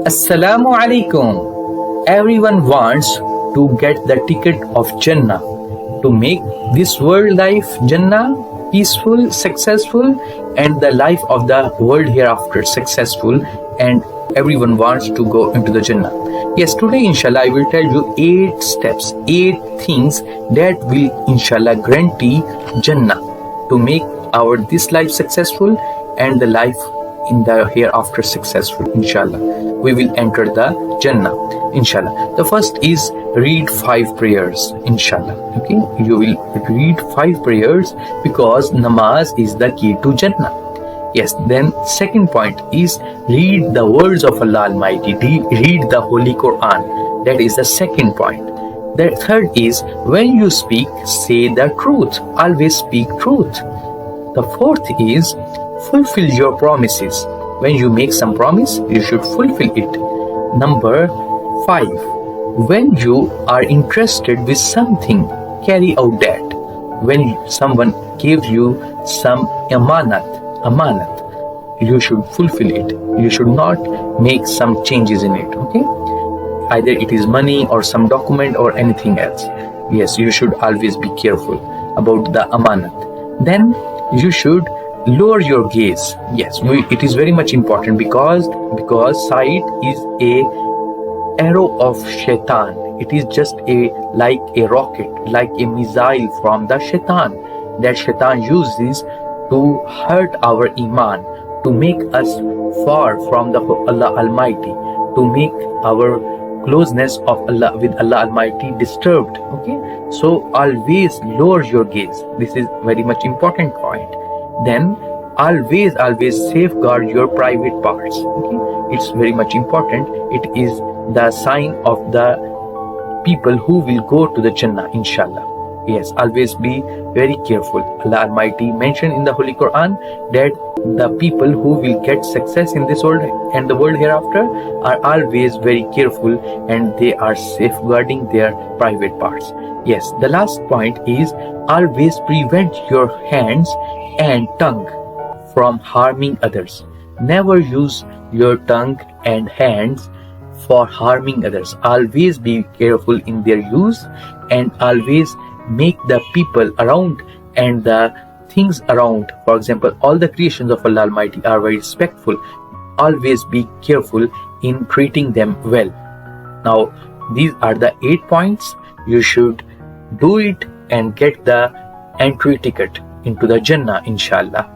Assalamu Alaikum. Everyone wants to get the ticket of Jannah, to make this world life Jannah peaceful, successful, and the life of the world hereafter successful, and everyone wants to go into the Jannah. Yes, today inshallah I will tell you 8 steps, 8 things that will inshallah guarantee Jannah, to make our this life successful and the life in the hereafter successful. Inshallah we will enter the Jannah, inshallah. The first is read 5 prayers, inshallah. Okay, you will read 5 prayers because namaz is the key to Jannah. Yes, then second point is read the words of Allah Almighty, read the Holy Quran. That is the second point. The third is when you speak, say the truth, always speak truth. The fourth is fulfill your promises. When you make some promise, you should fulfill it. Number 5, when you are interested with something, carry out that. When someone gives you some Amanat, you should fulfill it. You should not make some changes in it. Okay, either it is money or some document or anything else. Yes, you should always be careful about the Amanat. Then you should lower your gaze. Yes, it is very much important because sight is a arrow of shaitan. It is just like a rocket, like a missile from the shaitan that shaitan uses to hurt our Iman, to make us far from the Allah Almighty, to make our closeness of Allah with Allah Almighty disturbed. Okay, so always lower your gaze. This is very much important point. Then always safeguard your private parts. Okay, it's very much important. It is the sign of the people who will go to the Jannah, inshallah. Yes, always be very careful. Allah Almighty mentioned in the Holy Quran that the people who will get success in this world and the world hereafter are always very careful, and they are safeguarding their private parts. Yes, the last point is always prevent your hands and tongue from harming others. Never use your tongue and hands for harming others. Always be careful in their use, and always make the people around and the things around, for example, all the creations of Allah Almighty are very respectful. Always be careful in treating them well. Now, these are the 8 points. You should do it and get the entry ticket into the Jannah, inshallah.